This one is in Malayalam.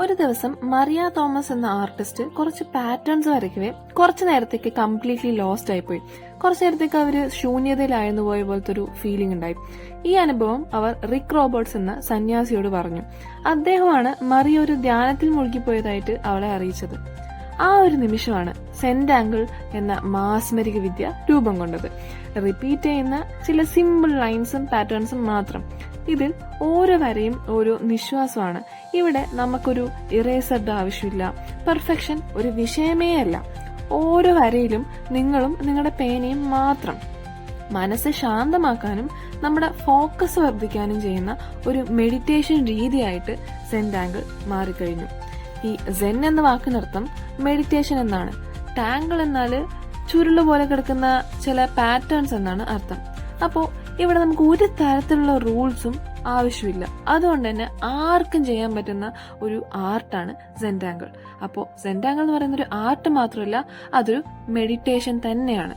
ഒരു ദിവസം മറിയ തോമസ് എന്ന ആർട്ടിസ്റ്റ് കുറച്ച് പാറ്റേൺസ് വരയ്ക്കവേ കുറച്ചു നേരത്തേക്ക് കംപ്ലീറ്റ്ലി ലോസ്റ്റ് ആയിപ്പോയി. കുറച്ചു നേരത്തേക്ക് അവര് ശൂന്യതയിലായിരുന്നു പോയ പോലത്തെ ഒരു ഫീലിംഗ് ഉണ്ടായി. ഈ അനുഭവം അവർ റിക് റോബർട്സ് എന്ന സന്യാസിയോട് പറഞ്ഞു. അദ്ദേഹമാണ് മറിയ ഒരു ധ്യാനത്തിൽ മുഴുകിപ്പോയതായിട്ട് അവളെ അറിയിച്ചത്. ആ ഒരു നിമിഷമാണ് സെന്റാങ്കിൾ എന്ന മാസ്മരിക വിദ്യ രൂപം കൊണ്ടത്. റിപ്പീറ്റ് ചെയ്യുന്ന ചില സിമ്പിൾ ലൈൻസും പാറ്റേൺസും മാത്രം. ഇതിൽ ഓരോ വരയും ഓരോ നിശ്വാസമാണ്. ഇവിടെ നമുക്കൊരു ഇറേസറുടെ ആവശ്യമില്ല. പെർഫെക്ഷൻ ഒരു വിഷയമേ അല്ല. ഓരോ വരയിലും നിങ്ങളും നിങ്ങളുടെ പേനയും മാത്രം. മനസ്സ് ശാന്തമാക്കാനും നമ്മുടെ ഫോക്കസ് വർദ്ധിക്കാനും ചെയ്യുന്ന ഒരു മെഡിറ്റേഷൻ രീതിയായിട്ട് സെന്റാങ്കിൾ മാറിക്കഴിഞ്ഞു. ഈ സെൻ എന്ന വാക്കിനർത്ഥം മെഡിറ്റേഷൻ എന്നാണ്. ടാങ്കിൾ എന്നാൽ ചുരുള് പോലെ കിടക്കുന്ന ചില പാറ്റേൺസ് എന്നാണ് അർത്ഥം. അപ്പോൾ ഇവിടെ നമുക്ക് ഒരു തരത്തിലുള്ള റൂൾസും ആവശ്യമില്ല. അതുകൊണ്ട് തന്നെ ആർക്കും ചെയ്യാൻ പറ്റുന്ന ഒരു ആർട്ടാണ് സെന്റാങ്കിൾ. അപ്പോൾ സെന്റാങ്കിൾ എന്ന് പറയുന്ന ഒരു ആർട്ട് മാത്രമല്ല, അതൊരു മെഡിറ്റേഷൻ തന്നെയാണ്.